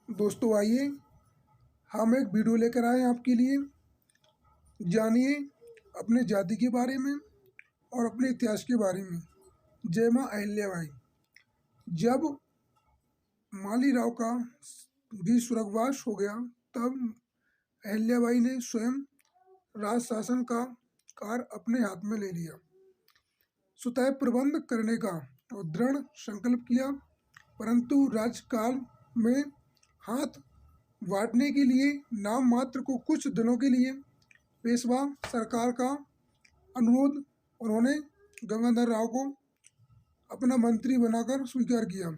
दोस्तों आइए हम एक वीडियो लेकर आए हैं आपके लिए। जानिए अपने जाति के बारे में और अपने इतिहास के बारे में। जय माँ अहिल्याबाई। जब मालीराव का भी स्वर्गवास हो गया तब अहिल्याबाई ने स्वयं राज शासन का कार्य अपने हाथ में ले लिया। स्वतः प्रबंध करने का और दृढ़ संकल्प किया, परंतु राज्यकाल में हाथ बांटने के लिए नाम मात्र को कुछ दिनों के लिए पेशवा सरकार का अनुरोध उन्होंने गंगाधर राव को अपना मंत्री बनाकर स्वीकार किया।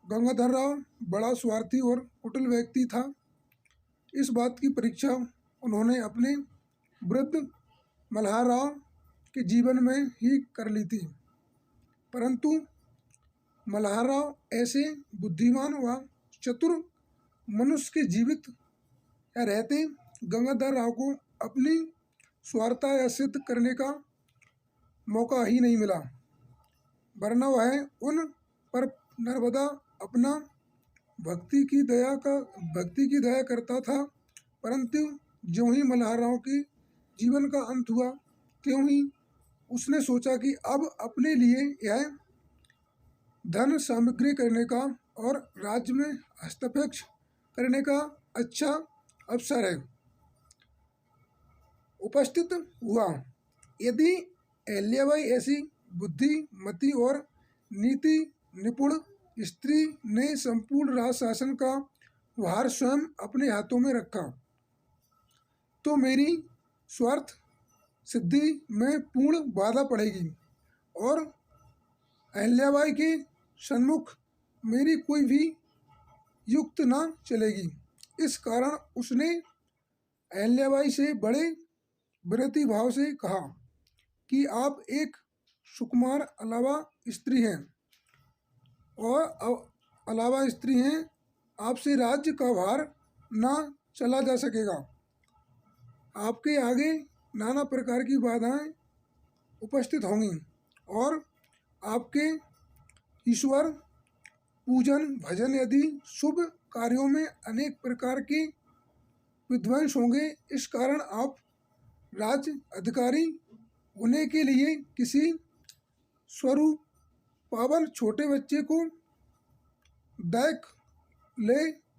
गंगाधर राव बड़ा स्वार्थी और कुटिल व्यक्ति था। इस बात की परीक्षा उन्होंने अपने वृद्ध मल्हार राव के जीवन में ही कर ली थी, परंतु मल्हार राव ऐसे बुद्धिमान व चतुर मनुष्य के जीवित या रहते गंगाधर राव को अपनी स्वार्थता सिद्ध करने का मौका ही नहीं मिला, वरना वह उन पर नर्मदा अपना भक्ति की दया करता था। परंतु ज्यों ही मल्हार राव के जीवन का अंत हुआ त्यों ही उसने सोचा कि अब अपने लिए यह धन सामग्री करने का और राज्य में हस्तक्षेप करने का अच्छा अवसर है उपस्थित हुआ। यदि अहिल्याबाई ऐसी बुद्धिमती और नीति निपुण स्त्री ने संपूर्ण राज शासन का भार स्वयं अपने हाथों में रखा तो मेरी स्वार्थ सिद्धि में पूर्ण बाधा पड़ेगी और अहिल्याबाई के सन्मुख मेरी कोई भी युक्त न चलेगी। इस कारण उसने अहिल्याबाई से बड़े विनती भाव से कहा कि आप एक सुकुमार अलावा स्त्री हैं आपसे राज्य का भार न चला जा सकेगा। आपके आगे नाना प्रकार की बाधाएं उपस्थित होंगी और आपके ईश्वर पूजन भजन आदि शुभ कार्यों में अनेक प्रकार के विध्वंस होंगे। इस कारण आप राज्य अधिकारी होने के लिए किसी स्वरूप पावन छोटे बच्चे को देख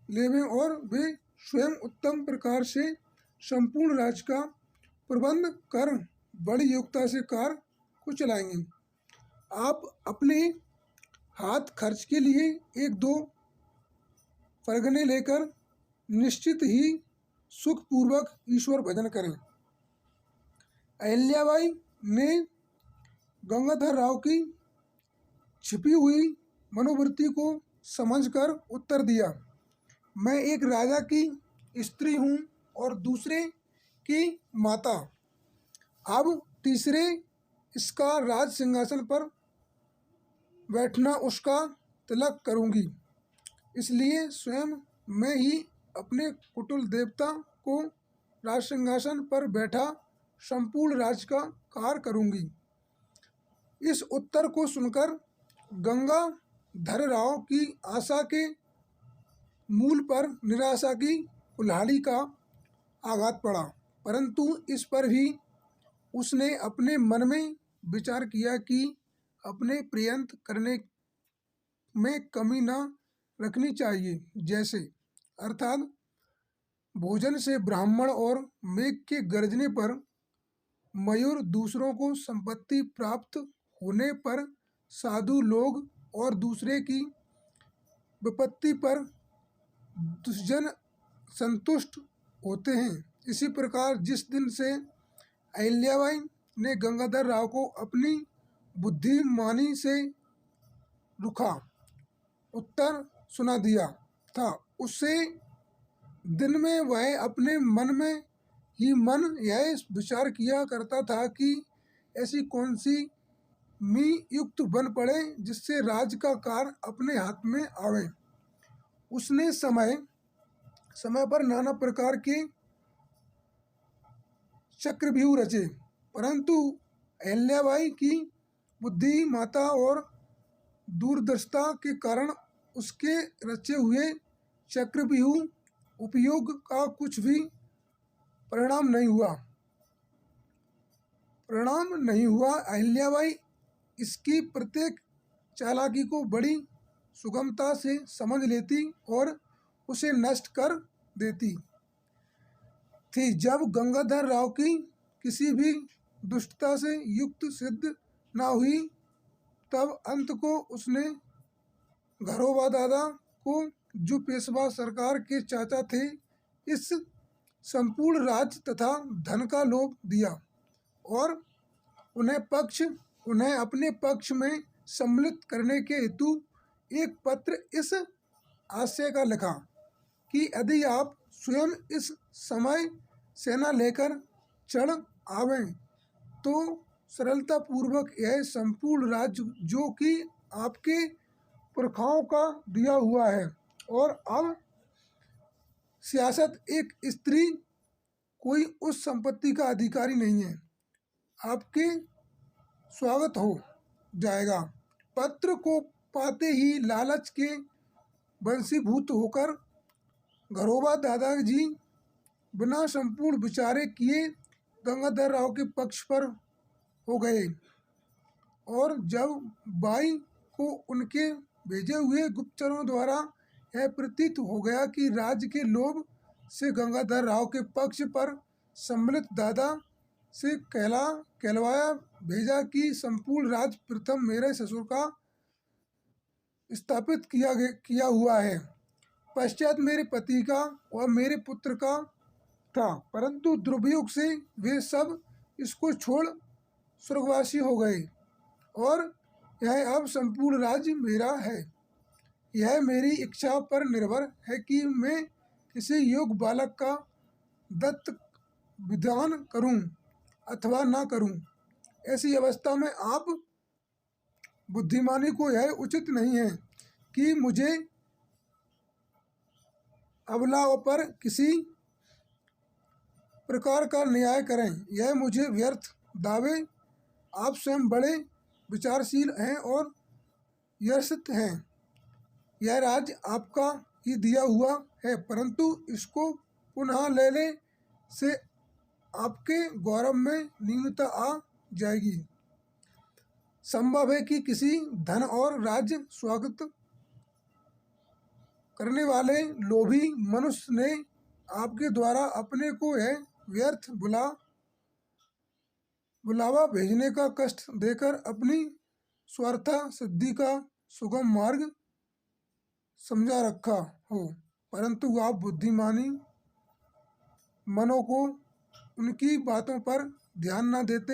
लेवें और वे स्वयं उत्तम प्रकार से संपूर्ण राज्य का प्रबंध कर बड़ी योग्यता से कार्य को चलाएंगे। आप अपने हाथ खर्च के लिए एक दो परगने लेकर निश्चित ही सुखपूर्वक ईश्वर भजन करें। अहिल्याबाई ने गंगाधर राव की छिपी हुई मनोवृत्ति को समझकर उत्तर दिया, मैं एक राजा की स्त्री हूँ और दूसरे की माता। अब तीसरे इसका राज सिंहासन पर बैठना उसका तिलक करूँगी, इसलिए स्वयं मैं ही अपने कुटुल देवता को राज सिंहासन पर बैठा संपूर्ण राज्य का कार्य करूँगी। इस उत्तर को सुनकर गंगाधर राव की आशा के मूल पर निराशा की कुल्हाड़ी का आघात पड़ा, परंतु इस पर भी उसने अपने मन में विचार किया कि अपने प्रयत्न करने में कमी न रखनी चाहिए। जैसे अर्थात भोजन से ब्राह्मण और मेघ के गरजने पर मयूर, दूसरों को संपत्ति प्राप्त होने पर साधु लोग और दूसरे की विपत्ति पर दुष्जन संतुष्ट होते हैं। इसी प्रकार जिस दिन से अहिल्याबाई ने गंगाधर राव को अपनी बुद्धिमानी से रुखा उत्तर सुना दिया था, उससे दिन में वह अपने मन में ही मन यह विचार किया करता था कि ऐसी कौन सी मी युक्त बन पड़े जिससे राज्य का कार्य अपने हाथ में आवे। उसने समय समय पर नाना प्रकार के चक्रव्यूह रचे, परंतु अहिल्याबाई की बुद्धिमत्ता और दूरदर्शिता के कारण उसके रचे हुए चक्रव्यूह उपयोग का कुछ भी परिणाम नहीं हुआ। अहिल्याबाई इसकी प्रत्येक चालाकी को बड़ी सुगमता से समझ लेती और उसे नष्ट कर देती थी। जब गंगाधर राव की किसी भी दुष्टता से युक्त सिद्ध न हुई, तब अंत को उसने घरोबा दादा को, जो पेशवा सरकार के चाचा थे, इस संपूर्ण राज्य तथा धन का लोभ दिया और उन्हें अपने पक्ष में सम्मिलित करने के हेतु एक पत्र इस आशय का लिखा कि यदि आप स्वयं इस समय सेना लेकर चढ़ आवें तो सरलतापूर्वक यह संपूर्ण राज्य, जो कि आपके पुरखाओं का दिया हुआ है और अब सियासत एक स्त्री कोई उस संपत्ति का अधिकारी नहीं है, आपके स्वागत हो जाएगा। पत्र को पाते ही लालच के वंशीभूत होकर घरोबा दादाजी बिना संपूर्ण विचारे किए गंगाधर राव के पक्ष पर हो गए और जब बाई को उनके भेजे हुए गुप्तचरों द्वारा यह प्रतीत हो गया कि राज्य के लोभ से गंगाधर राव के पक्ष पर सम्मिलित दादा से कहलवाया भेजा कि संपूर्ण राज्य प्रथम मेरे ससुर का स्थापित किया हुआ है, पश्चात मेरे पति का और मेरे पुत्र का था, परंतु दुर्योग से वे सब इसको छोड़ स्वर्गवासी हो गए और यह अब संपूर्ण राज्य मेरा है। यह मेरी इच्छा पर निर्भर है कि मैं किसी योग्य बालक का दत्त विधान करूं अथवा न करूं। ऐसी अवस्था में आप बुद्धिमानी को यह उचित नहीं है कि मुझे अबलाओं पर किसी प्रकार का न्याय करें। यह मुझे व्यर्थ दावे, आप स्वयं बड़े विचारशील हैं और यशस्वी हैं। यह राज्य आपका ही दिया हुआ है, परंतु इसको पुनः लेने से आपके गौरव में न्यूनता आ जाएगी। संभव है कि किसी धन और राज्य स्वागत करने वाले लोभी मनुष्य ने आपके द्वारा अपने को यह व्यर्थ बुलावा भेजने का कष्ट देकर अपनी स्वार्थ सिद्धि का सुगम मार्ग समझा रखा हो, परंतु आप बुद्धिमानी मनों को उनकी बातों पर ध्यान न देते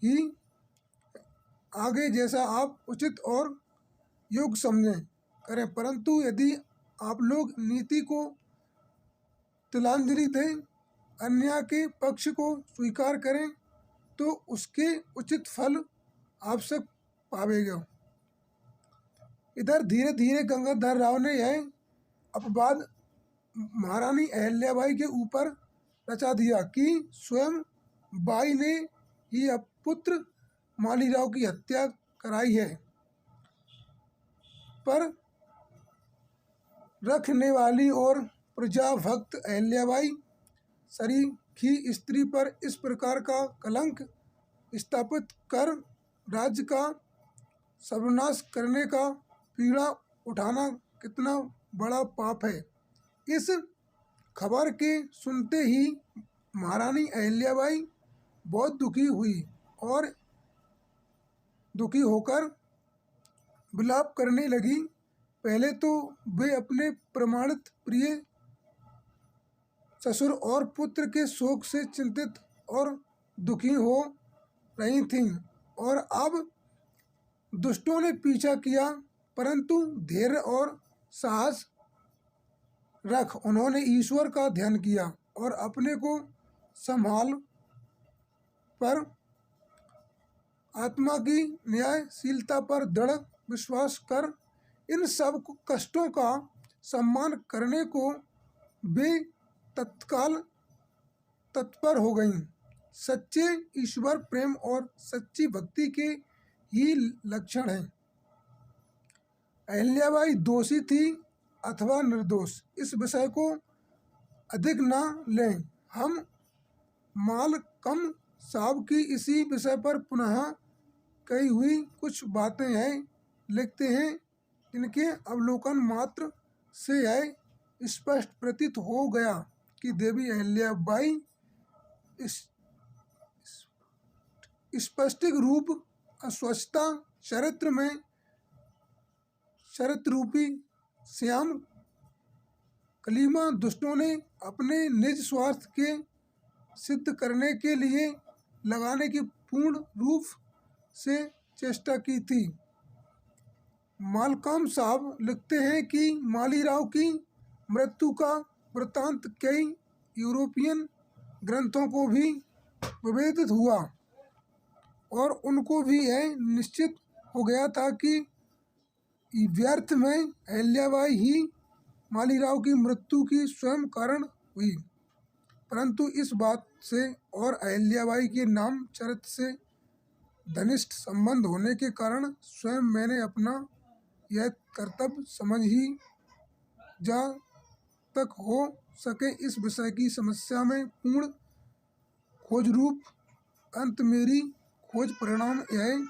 ही आगे जैसा आप उचित और योग्य समझें करें। परंतु यदि आप लोग नीति को तिलांजलि दें, अन्याय के पक्ष को स्वीकार करें, तो उसके उचित फल आपसे पावेगा। इधर धीरे धीरे गंगाधर राव ने यह अपवाद महारानी अहिल्याबाई के ऊपर रचा दिया कि स्वयं बाई ने ही पुत्र मालीराव की हत्या कराई है, पर रखने वाली और प्रजा भक्त अहिल्याबाई सरीखी स्त्री पर इस प्रकार का कलंक स्थापित कर राज्य का सर्वनाश करने का पीड़ा उठाना कितना बड़ा पाप है। इस खबर के सुनते ही महारानी अहिल्याबाई बहुत दुखी हुई और दुखी होकर विलाप करने लगी। पहले तो वे अपने प्रमाणित प्रिय ससुर और पुत्र के शोक से चिंतित और दुखी हो रही थीं और अब दुष्टों ने पीछा किया, परंतु धैर्य और साहस रख उन्होंने ईश्वर का ध्यान किया और अपने को संभाल पर आत्मा की न्यायशीलता पर दृढ़ विश्वास कर इन सब कष्टों का सम्मान करने को वे तत्काल तत्पर हो गईं। सच्चे ईश्वर प्रेम और सच्ची भक्ति के ही लक्षण हैं। अहिल्याबाई दोषी थी अथवा निर्दोष। इस विषय को अधिक न लें। हम मालकम साहब की इसी विषय पर पुनः कही हुई कुछ बातें हैं लिखते हैं, इनके अवलोकन मात्र से यह स्पष्ट प्रतीत हो गया कि देवी अहिल्याबाई स्पष्टिक रूप अस्वच्छता चरित्र में चरित्र रूपी श्याम कलीमा दुष्टों ने अपने निज स्वार्थ के सिद्ध करने के लिए लगाने की पूर्ण रूप से चेष्टा की थी। मालकम साहब लिखते हैं कि मालीराव की मृत्यु का वृत्तांत कई यूरोपियन ग्रंथों को भी विवेदित हुआ और उनको भी यह निश्चित हो गया था कि व्यर्थ में अहिल्याबाई ही मालीराव की मृत्यु की स्वयं कारण हुई। परंतु इस बात से और अहिल्याबाई के नाम चरित्र से घनिष्ठ संबंध होने के कारण स्वयं मैंने अपना यह कर्तव्य समझ ही जा तक हो सके इस विषय की समस्या में पूर्ण खोज रूप अंत मेरी खोज परिणाम यह